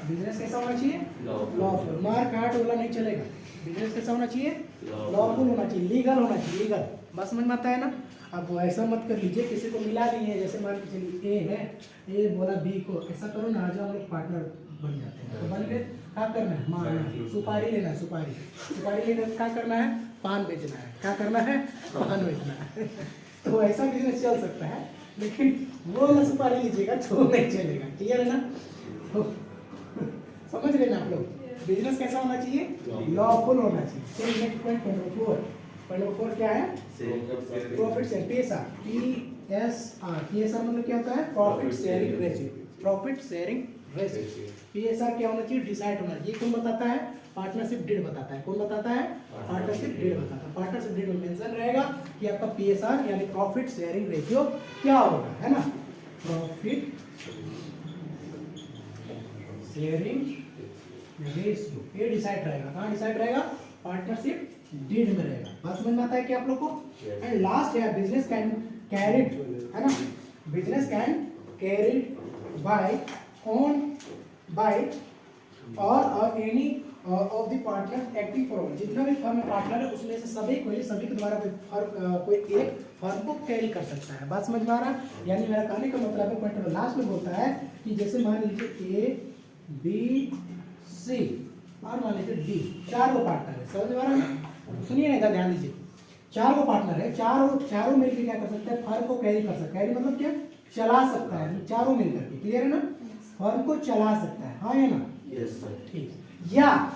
बिजनेस कैसा होना चाहिए? लॉफुल। मार काट वाला नहीं चलेगा। बिजनेस कैसा होना चाहिए? लॉफुल होना चाहिए, लीगल होना चाहिए, लीगल। बस समझ में आता है ना? अब ऐसा मत कर लीजिए किसी को मिला नहीं है, जैसे मान के चलिए ए है, ए बोला बी को ऐसा करो ना, आज हम लोग पार्टनर बन जाते हैं, तो बन गए। क्या करना है? मारना, सुपारी लेना है, सुपारी लेना, क्या करना है? पान बेचना है। क्या करना है? पान बेचना है। तो ऐसा बिजनेस चल सकता है, लेकिन वो वाला सुपारी लीजिएगा तो नहीं चलेगा। क्लियर है ना? तो समझ रहे ना आप लोग? बिजनेस कैसा होना चाहिए? लॉफुल होना चाहिए। नेक्स्ट पॉइंट नंबर 4 क्या है? Profit share, PSR। PSR मतलब क्या होता है? Profit sharing ratio. Profit sharing ratio. PSR क्या होना चाहिए? डिसाइड होना चाहिए। कौन बताता है? पार्टनरशिप डीड बताता है। कौन बताता है? पार्टनरशिप डीड बताता है। पार्टनरशिप डीड में मेंशन रहेगा कि आपका PSR यानी प्रॉफिट शेयरिंग रेशियो क्या होगा, है ना। प्रॉफिट शेयरिंग रेशियो ये डिसाइड रहेगा। कहाँ डिसाइड रहेगा? पार्टनरशिप डीड में रहेगा। बात समझ में आता है क्या आप लोग को? एंड लास्ट है बिजनेस कैन कैरिड, है ना। Business can carried by on by or any of the partner acting for all. जितना भी फर्म पार्टनर है उसमें से सभी के द्वारा कोई एक फर्म को कैरी कर सकता है। बात समझ में आ रहा है? यानी मेरा कहने का मतलब है, पॉइंट लास्ट में बोलता है कि जैसे मान लीजिए A B C और मान लीजिए D, 4 को पार्टनर है। समझ में आ रहा है? सुनिए ना, इधर ध्यान दीजिए। 4 को पार्टनर है, चारों मिलकर क्या कर सकते हैं? फर्म को कैरी कर सकता है। कैरी मतलब क्या? चला सकता है, चारों मिलकर के। क्लियर है ना? फर्म को चला सकता है, हाँ या ना? Yes sir. ठीक। या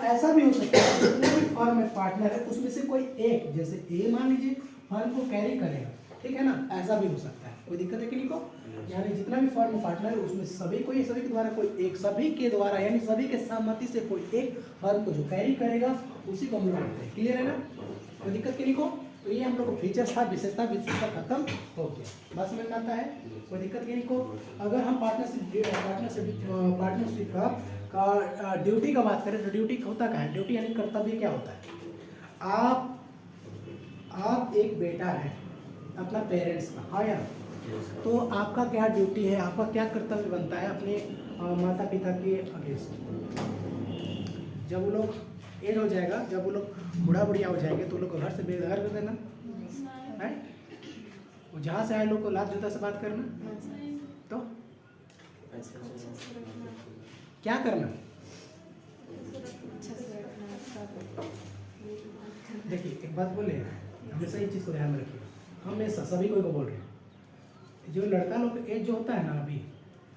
ऐसा भी हो सकता है जितने भी फर्म में पार्टनर है उसमें से कोई एक, जैसे ए मान लीजिए, फर्म को कैरी करेगा, ठीक है ना। ऐसा भी हो सकता है, कोई दिक्कत है कि नहीं को? यानी जितना भी फर्म में पार्टनर है उसमें सभी के द्वारा कोई एक, सभी के द्वारा यानी सभी के सहमति से कोई एक फर्म को जो कैरी करेगा उसी को हम लोग बोलते हैं। क्लियर है ना? कोई दिक्कत के नहीं को? तो ये हम लोग को फीचर्स था, विशेषता खत्म हो गया। बस समझ में आता है? कोई दिक्कत के नहीं को? अगर हम पार्टनरशिप का ड्यूटी का बात करें तो ड्यूटी होता क्या है? ड्यूटी यानी कर्तव्य क्या होता है? आप एक बेटा है अपना पेरेंट्स का, हाँ यार, तो आपका क्या ड्यूटी है, आपका क्या कर्तव्य बनता है अपने माता पिता के अगेंस्ट? जब वो लोग एज हो जाएगा, जब वो लोग बूढ़ा बुढ़िया हो जाएंगे तो वो लोग को घर से बेघर कर देना है, वो जहाँ से आए लोग को लात जूता से बात करना, तो क्या करना? देखिए एक बात बोले, हमेशा ये चीज़ को ध्यान में रखिए, हमेशा सभी को बोल रहे हैं, जो लड़का लोग एज जो होता है ना, अभी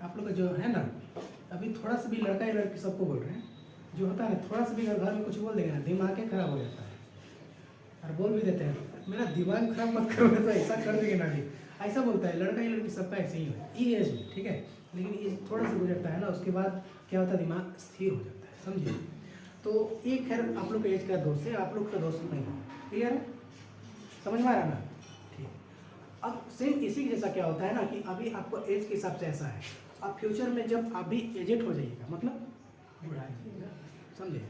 आप लोग का जो है ना, अभी थोड़ा सा भी लड़का या लड़की सबको बोल रहे हैं, जो होता है ना, थोड़ा सा भी अगर घर में कुछ बोल देंगे ना, दिमाग के खराब हो जाता है, और बोल भी देते हैं मेरा दिमाग खराब मत करो, तो ऐसा कर देंगे ना, भी ऐसा बोलता है लड़का या लड़की सबका ऐसे ही है ये एज में, ठीक है। लेकिन ये थोड़ा सा गुजरता है ना, उसके बाद क्या होता है, दिमाग स्थिर हो जाता है, समझिए। तो ये खैर आप लोग के एज का दोस्त है, आप लोग का दोस्त नहीं है, क्लियर है, समझ में आ रहा ना? ठीक। अब सेम इसी के जैसा क्या होता है ना कि अभी आपको एज के हिसाब से ऐसा है, अब फ्यूचर में जब आप भी एजेड हो जाइएगा, मतलब बुढ़ा जाइएगा, समझे,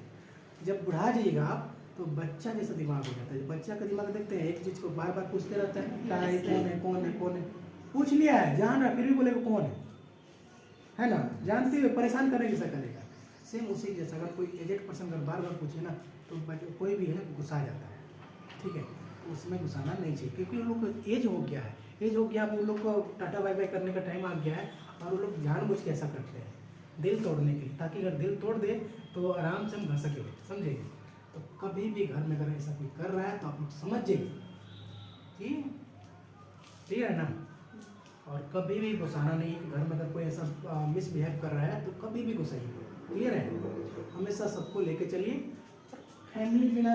जब बुढ़ा जाइएगा आप, तो बच्चा जैसा दिमाग हो जाता है। बच्चा का दिमाग देखते हैं, एक चीज़ को बार बार पूछते रहता है, क्या है, कौन है, कौन है, कौन है, पूछ लिया है, जान रहा फिर भी बोलेगा कौन है ना, जानते हुए परेशान करने जैसा करेगा। सेम उसी जैसा अगर कोई एजेड पर्सन अगर बार बार पूछे ना, तो कोई भी है गुस्सा जाता है, ठीक है, उसमें घुसाना नहीं चाहिए, क्योंकि उन लोग को एज हो गया है, एज हो गया, अब उन लोग को टाटा बाय बाय करने का टाइम आ गया है, और वो लोग जानबूझ के ऐसा करते हैं दिल तोड़ने के लिए, ताकि अगर दिल तोड़ दे तो आराम से हम घर सके, समझे। तो कभी भी घर में अगर ऐसा कोई कर रहा है तो आप लोग समझ जाइए, ठीक है ना। और कभी भी गुस्साना नहीं है कि घर में अगर कोई ऐसा मिसबिहेव कर रहा है तो कभी भी गुस्साइए, क्लियर है। हमेशा सबको लेके चलिए, फैमिली बिना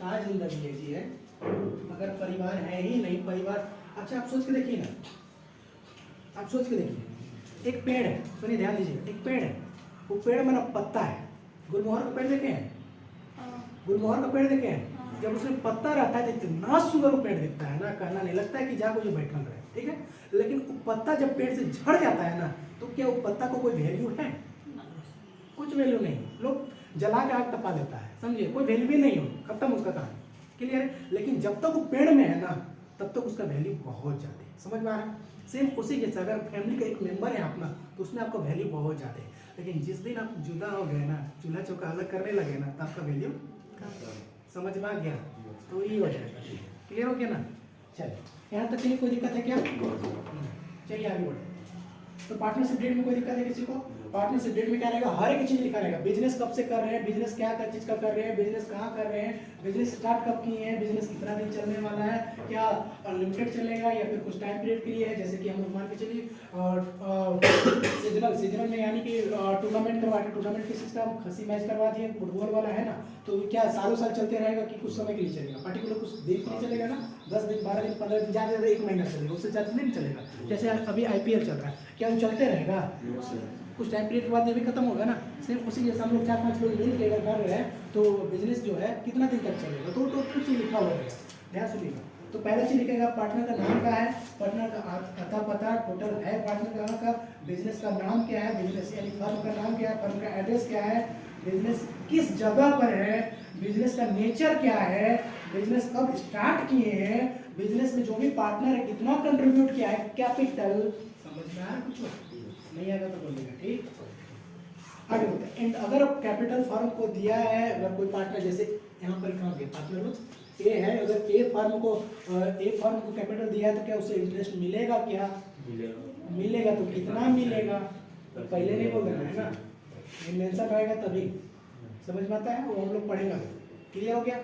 कहाँ जिंदगी है जी है, अगर परिवार है ही नहीं, परिवार, अच्छा आप सोच के देखिए ना, आप सोच के देखिए, एक पेड़ है, सुनिए ध्यान दीजिए, एक पेड़ है, वो पेड़ में ना पत्ता है, गुलमोहर का पेड़ देखे हैं, गुलमोहर का पेड़ देखे हैं, जब उसमें पत्ता रहता है तो इतना सुंदर वो पेड़ दिखता है ना, कहना नहीं लगता है कि जाको जो बैठा रहे, ठीक है। लेकिन वो पत्ता जब पेड़ से झड़ जाता है ना, तो क्या वो पत्ता को कोई वैल्यू है? कुछ वैल्यू नहीं, लोग जला के आग तपा देता है, समझिए, कोई वैल्यू भी नहीं हो, खत्म उसका कहानी, क्लियर है। लेकिन जब तक वो पेड़ में है ना, तब तक उसका वैल्यू बहुत ज़्यादा है, समझ में आ रहा है। सेम उसी जैसा अगर फैमिली का एक मेंबर है अपना, तो उसमें आपका वैल्यू बहुत ज़्यादा है। लेकिन जिस दिन आप जुदा हो गए ना, चूल्हा चौका अलग करने लगे ना, तो आपका वैल्यू समझ में आ गया, तो ये हो जाएगा, क्लियर हो गया ना। चलिए यहाँ तक के लिए कोई दिक्कत है क्या? चलिए आगे बढ़े। तो पार्टनरशिप डेट में कोई दिक्कत है किसी को? पार्टनरशिप डेट में क्या रहेगा, हर एक चीज लिखा रहेगा, बिजनेस कब से कर रहे हैं, बिजनेस क्या क्या चीज का कर रहे हैं, बिजनेस कहाँ कर रहे हैं, बिजनेस स्टार्ट कब किए हैं, बिजनेस कितना दिन चलने वाला है, क्या अनलिमिटेड चलेगा या फिर कुछ टाइम पीरियड के लिए है, जैसे कि हम लोग मान के चलिए सीजनल में, यानी कि टूर्नामेंट करवा के, टूर्नामेंट के सिस्टम खसी मैच करवा दिए, फुटबॉल वाला है ना, तो क्या सालों साल चलते रहेगा कि कुछ समय के लिए चलेगा, पर्टिकुलर कुछ दिन के लिए चलेगा ना, 10 दिन 12 दिन 15 दिन, ज़्यादा 1 महीना चलेगा, उससे ज़्यादा नहीं चलेगा। जैसे अभी IPL चल रहा है, क्या वो चलते रहेगा? कुछ टाइम पीरियड के बाद ये भी खत्म होगा ना। सिर्फ उसी जैसे हम लोग 4-5 लोग मिल के अगर कर रहे हैं तो बिजनेस जो है कितना दिन तक चलेगा, तो कुछ लिखा हुआ रहेगा, ध्यान सुनिएगा। तो पहला चीज लिखेगा पार्टनर का नाम क्या है, पार्टनर का अता पता टोटल है, पार्टनर कहाँ का, बिजनेस का नाम क्या है, बिजनेस यानी फर्म का नाम क्या है, फर्म का एड्रेस क्या है, बिजनेस किस जगह पर है, बिजनेस का नेचर क्या है, बिजनेस कब स्टार्ट किए हैं, बिजनेस में जो भी पार्टनर है कितना कंट्रीब्यूट किया है, कैपिटल, समझ में आ रहा कुछ नहीं आएगा तो बोलिएगा, ठीक। आगे बढ़ते हैं। एंड अगर कैपिटल फर्म को दिया है, अगर कोई पार्टनर, जैसे यहाँ पर लिखा गया पार्टनर लोग ए है, अगर ए फर्म को कैपिटल दिया है तो क्या उसे इंटरेस्ट मिलेगा, क्या मिलेगा तो कितना मिलेगा, तो पहले नहीं बोल देना है ना, ये मेंशन रहेगा तभी समझ में आता है, वो हम लोग पढ़ेगा, क्लियर हो गया।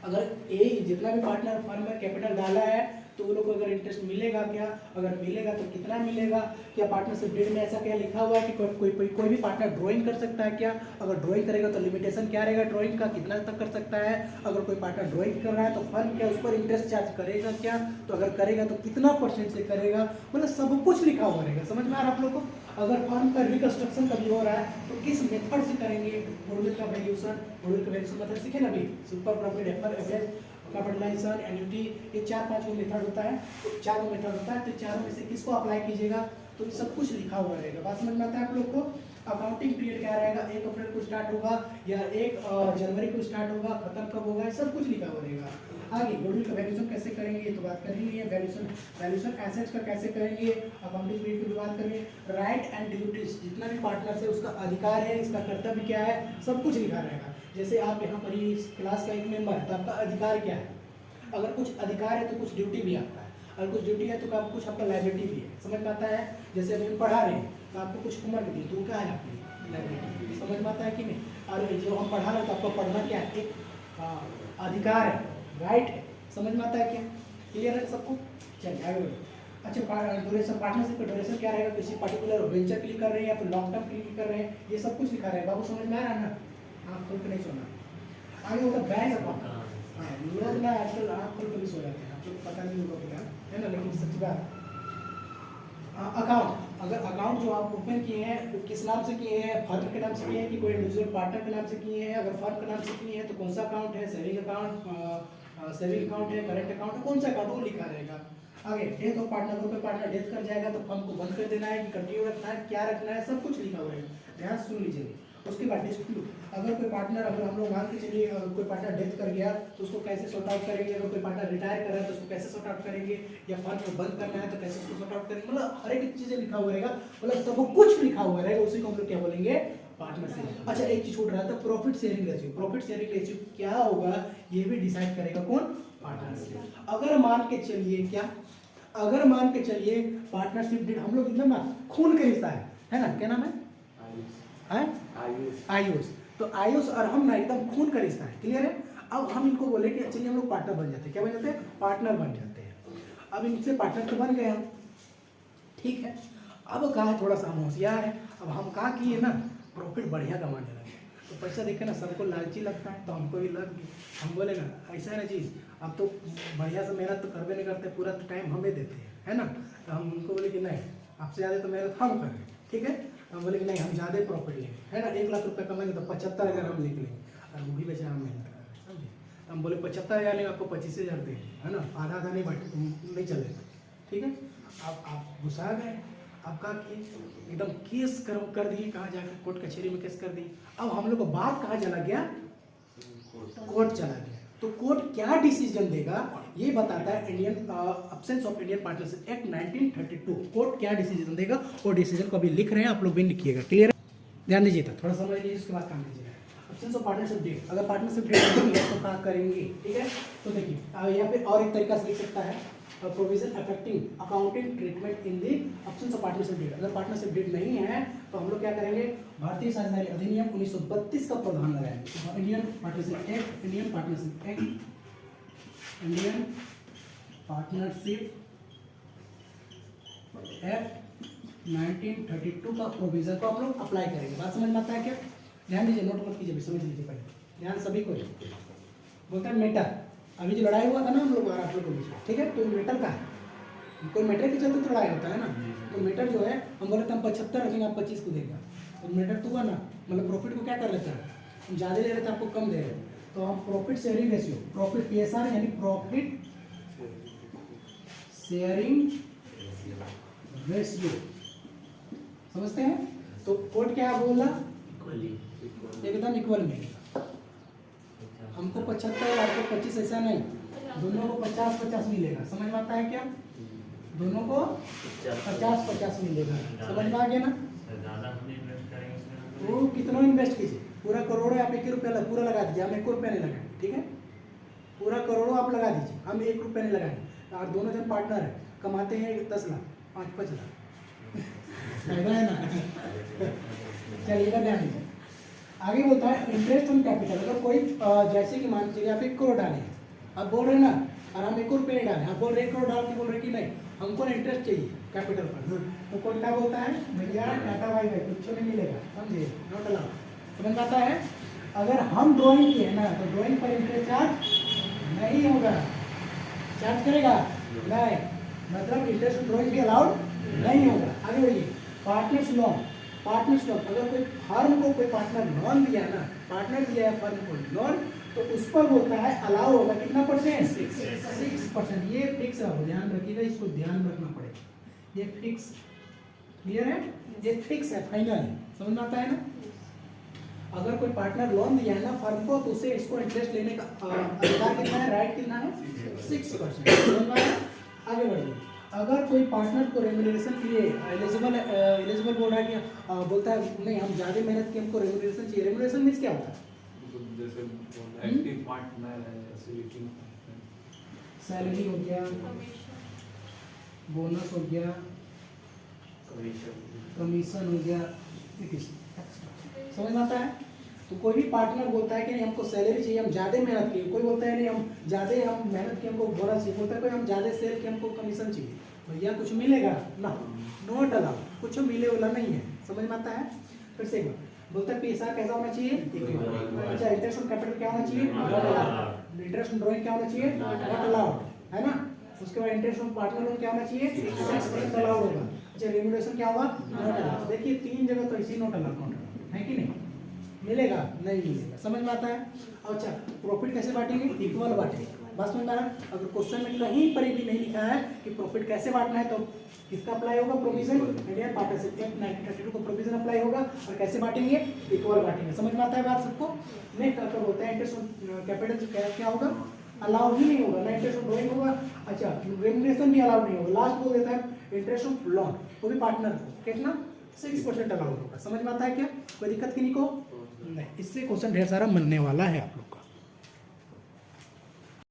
अगर ए जितना भी पार्टनर फर्म में कैपिटल डाला है तो वो लोग को अगर इंटरेस्ट मिलेगा क्या, अगर मिलेगा तो कितना मिलेगा, क्या पार्टनरशिप डीड में ऐसा क्या लिखा हुआ है कि कोई भी पार्टनर ड्राइंग कर सकता है क्या, अगर ड्राइंग करेगा तो लिमिटेशन क्या रहेगा ड्राइंग का, कितना तक कर सकता है, अगर कोई पार्टनर ड्राइंग कर रहा है तो फर्म क्या उस पर इंटरेस्ट चार्ज करेगा क्या, तो अगर करेगा तो कितना % से करेगा, मतलब सब कुछ लिखा हुआ रहेगा, समझ में आ रहा है आप लोग को। अगर फर्म का रिकंस्ट्रक्शन कभी हो रहा है तो किस मेथड से करेंगे, गुडविल का वैल्यूएशन मतलब सीखे ना अभी, super profit, average, capitalisation, annuity, ये 4-5 को मेथड होता है, तो 4 मेथड होता है, तो चारों में से किसको अप्लाई कीजिएगा, तो ये सब कुछ लिखा हुआ रहेगा, बात समझ में आता है आप लोग को। अकाउंटिंग पीरियड क्या रहेगा, 1 अप्रैल को स्टार्ट होगा या 1 जनवरी को स्टार्ट होगा, खत्म कब होगा, ये सब कुछ लिखा हुआ रहेगा। आगे गुडविल का वैल्यूएशन कैसे करेंगे, ये तो बात कर ही है, वैल्यूएशन एसेट्स का कैसे करेंगे, अकाउंटिंग पीरियड की बात करेंगे, राइट एंड ड्यूटीज, जितना भी पार्टनर है उसका अधिकार है, इसका कर्तव्य क्या है, सब कुछ लिखा रहेगा। जैसे आप यहाँ पर इस क्लास का एक मेंबर है तो आपका अधिकार क्या है, अगर कुछ अधिकार है तो कुछ ड्यूटी भी आपका है, और कुछ ड्यूटी है तो कुछ आपका लाइबिलिटी भी है, समझ में आता है। जैसे अभी हम पढ़ा रहे हैं तो आपको कुछ होमवर्क दी तो क्या है आपकी लाइबिलिटी, समझ में आता है कि नहीं। और जो हम पढ़ा रहे हैं तो आपको पढ़ना क्या है, एक अधिकार है, राइट है, समझ में आता है क्या, क्लियर है सबको। चलिए आगे बढ़ो। अच्छा ड्यूरेशन, पार्टनरशिप का ड्यूरेशन क्या रहेगा, किसी पर्टिकुलर वेंचर के लिए कर रहे हैं या फिर लॉन्ग टर्म के लिए कर रहे हैं, ये सब कुछ लिखा रहेगा। बाबू समझ में आ रहा है ना, आप खुल के नहीं सोना। आगे होगा बैंक अकाउंट। हाँ लोग ना आजकल आँख खोल के भी सो जाते हैं, आप लोग पता नहीं होगा क्या है ना, लेकिन सच बात। अकाउंट, अगर अकाउंट जो आप ओपन किए हैं तो किस नाम से किए हैं, फर्म के नाम से किए हैं कि कोई इंडिविजुअल पार्टनर के नाम से किए हैं। अगर फर्म के नाम से किए हैं तो कौन सा अकाउंट है, सेविंग अकाउंट, सेविंग अकाउंट है, करंट अकाउंट है, कौन सा अकाउंट वो लिखा रहेगा। आगे डेथ ऑफ पार्टनर, अगर कोई पार्टनर डेथ कर जाएगा तो फर्म को बंद कर देना है कि कंटिन्यू रखना है, क्या रखना है, सब कुछ लिखा हुआ है, ध्यान सुन लीजिए। उसके बाद डिस्प्यूट, अगर कोई पार्टनर, अगर हम लोग मान के चलिए कोई पार्टनर डेथ कर गया तो उसको कैसे सॉर्ट आउट करेंगे, अगर कोई पार्टनर रिटायर कर रहा है तो उसको कैसे सॉर्ट आउट करेंगे, या फर्म को बंद करना है तो कैसे उसको सॉर्ट आउट करेंगे, मतलब हर एक चीजें लिखा हुआ रहेगा, मतलब सब कुछ लिखा हुआ रहेगा, उसी को हम लोग क्या बोलेंगे, पार्टनरशिप। अच्छा एक चीज छूट रहा था, profit sharing ratio. Profit sharing ratio क्या होगा ये भी डिसाइड करेगा कौन, पार्टनरशिप। अगर मान के चलिए क्या, अगर मान के चलिए पार्टनरशिप डीड, हम लोग एकदम ना खून का रिश्ता है ना, क्या नाम है, आयुष। तो आयुष और हम ना एकदम खून का रिश्ता है, क्लियर है। अब हम इनको बोले कि चलिए हम लोग पार्टनर बन जाते हैं, क्या बन जाते हैं, पार्टनर बन जाते हैं। अब इनसे पार्टनर तो बन गए हम, ठीक है। अब कहा है थोड़ा सा हम होशियार है, अब हम कहा किए ना प्रॉफिट बढ़िया कमाने लगे, तो पैसा देख के ना सबको लालची लगता है, तो हमको भी लग गई। हम बोले ना ऐसा है ना चीज़, अब तो बढ़िया से मेहनत तो करवे नहीं करते, पूरा टाइम हमें देते हैं, है ना। तो हम उनको बोले कि नहीं आपसे ज़्यादा तो मेहनत हम कर रहे हैं, ठीक है। हम बोले कि नहीं हम ज़्यादा प्रॉफिट लेंगे, है ना। 1 लाख रुपये कमाएंगे तो 75,000 हम लिख लेंगे, और वो भी बेचारा मेहनत कर रहे हैं, समझे। तो हम बोले 75,000 लेंगे, आपको 25,000 देंगे, है ना, आधा आधा नहीं चलेगा, ठीक है। अब आप गुस्सा गए, आपका कि एकदम केस कर दिए, कहाँ जाकर कोर्ट कचहरी में केस कर दी। अब हम लोग को बात कहाँ चला गया, कोर्ट चला गया। तो कोर्ट क्या डिसीजन देगा ये बताता है Indian absence of Indian partnership act 1932। Court क्या डिसीजन देगा वो डिसीजन को अभी लिख रहे हैं, आप लोग भी लिखिएगा, क्लियर है, ध्यान दीजिए, थोड़ा समझ लीजिए, उसके बाद काम कीजिएगा। एब्सेंस ऑफ पार्टनरशिप डेट, अगर पार्टनरशिप डेट नहीं है तो क्या करेंगे, ठीक है। तो देखिए यहाँ पे और एक तरीका से लिख सकता है, provision affecting accounting treatment in the absence of partnership deed. अगर पार्टनरशिप डेट नहीं है तो हम लोग क्या करेंगे, भारतीय साझेदारी अधिनियम 1932 का प्रावधान लगाएंगे, Indian partnership act, Indian partnership act, Indian partnership act 1932 का प्रोविजन को आप लोग अप्लाई करेंगे। बात समझ में आता है क्या, ध्यान दीजिए, नोट मत कीजिए, समझ लीजिए पहले, ध्यान सभी को। बोलता है मैटर, अभी जो लड़ाई हुआ था ना हम लोग आप लोग के बीच में, ठीक है, तो मैटर का है, कोई मैटर के चलते तो लड़ाई होता है ना। तो मैटर जो है हम बोले थे हम 75 रखेंगे, आप 25 को देगा, तो मैटर तो हुआ ना, मतलब प्रॉफिट को क्या कर लेता है, हम ज़्यादा ले रहे थे आपको कम दे रहे थे, तो हम profit sharing ratio, profit PSR यानी प्रॉफिट शेयरिंग रेशियो, समझते हैं। तो कोर्ट क्या बोला, एकदम इक्वल में, हमको 75 आपको 25, ऐसा नहीं, दोनों को 50-50 मिलेगा, समझ में आता है क्या, दोनों को 50-50 मिलेगा, समझ में आ गया ना। वो कितना इन्वेस्ट कीजिए, पूरा करोड़ आप 1 रुपया पूरा लगा दीजिए, हम 1 रुपया नहीं लगाएंगे, ठीक है, पूरा करोड़ों आप लगा दीजिए, हम 1 रुपया नहीं लगाएंगे। और दोनों जन पार्टनर है, कमाते हैं 10 लाख, 5-5 लाख, फायदा है ना। चलिएगा ध्यान दीजिए, आगे बोलता है इंटरेस्ट ऑन कैपिटल। अगर कोई जैसे कि मान लीजिए आप 1 करोड़ डालें, आप बोल रहे हैं ना, और हम 1 रुपये नहीं डालें, आप बोल रहे 1 करोड़ डाल के बोल रहे कि नहीं हमको ना इंटरेस्ट चाहिए कैपिटल पर, तो कोई क्या बोलता है, भैया टाटा बाई बाई, कुछ नहीं मिलेगा, समझिए, नोट अलाउ, समझ में आता है। अगर हम ड्राइंग किए ना तो ड्राइंग पर इंटरेस्ट चार्ज नहीं होगा, चार्ज करेगा नहीं, मतलब इंटरेस्ट ड्राइंग भी अलाउड नहीं होगा। आगे बढ़िए, पार्टनर्स लोन, पार्टनर्स लोन, अगर कोई फर्म को कोई पार्टनर लोन दिया ना, पार्टनर दिया है फर्म को लोन, तो उस पर बोलता है अलाउ होगा कितना %, 6%। ये फिक्स है, ध्यान रखिएगा, इसको ध्यान रखना पड़ेगा, ये फिक्स, क्लियर है, ये फिक्स है, फाइनल, समझ में आता है ना। अगर कोई पार्टनर लोन दिया है ना फर्म को, तो उसे इसको इंटरेस्ट लेने का अधिकार कितना है, राइट कितना है, 6%। आगे बढ़िए, अगर कोई पार्टनर को रेम्यूनरेशन के लिए एलिजिबल बोल रहा है कि बोलता है नहीं हम ज़्यादा मेहनत की हमको रेम्यूनरेशन चाहिए, रेम्यूनरेशन मीन्स क्या होता है, जैसे एक्टिव पार्टनर है, सैलरी हो गया, बोनस हो गया, कमीशन कमीशन हो गया, समझ में आता है। तो कोई भी पार्टनर बोलता है कि नहीं हमको सैलरी चाहिए, हम ज़्यादा मेहनत किए, कोई बोलता है नहीं हम ज़्यादा हम मेहनत किए हमको बोनस चाहिए, बोलता है कोई हम ज़्यादा सेल किए हमको कमीशन चाहिए, भैया कुछ मिलेगा ना, नोट अलाउ, कुछ मिले वाला नहीं है, समझ में आता है। फिर से एक बार बोलता है पैसा कैसा होना चाहिए, अच्छा इंटरेस्ट ऑन कैपिटल क्या होना चाहिए, not allowed, interest on drawing क्या होना चाहिए, नॉट अलाउड, है ना। उसके बाद इंटरेस्ट ऑन पार्टनर लोन क्या होना चाहिए, 6% अलाउड होगा। अच्छा रेम्यूनरेशन क्या होगा, नॉट अलाउड। देखिए 3 जगह तो इसी नॉट अलाउड है कि नहीं, मिलेगा नहीं मिलेगा, समझ में आता है। अच्छा प्रॉफिट कैसे बांटेंगे, इक्वल बांटेंगे, बात समझ में आ रहा है। अगर क्वेश्चन में कहीं पर भी नहीं लिखा है कि प्रॉफिट कैसे बांटना है तो किसका अप्लाई होगा, प्रोविजन इंडियन पार्टनरशिप एक्ट 1932 को प्रोविजन अप्लाई होगा और कैसे बांटेंगे, इक्वल बांटेंगे, समझ में आता है बात सबको। नेक्स्ट आपका होता है इंटरेस्ट ऑन कैपिटल क्या होगा, अलाउड ही नहीं होगा ना, इंटरेस्ट ऑन ड्राइंग होगा, अच्छा रेम्यूनरेशन भी अलाउड नहीं होगा। लास्ट बोल देता है इंटरेस्ट ऑन लोन, वो भी पार्टनर को कितना 6% अलाउड होगा, समझ में आता है क्या, कोई दिक्कत किसी को नहीं। इससे क्वेश्चन ढेर सारा मिलने वाला है आप लोग का।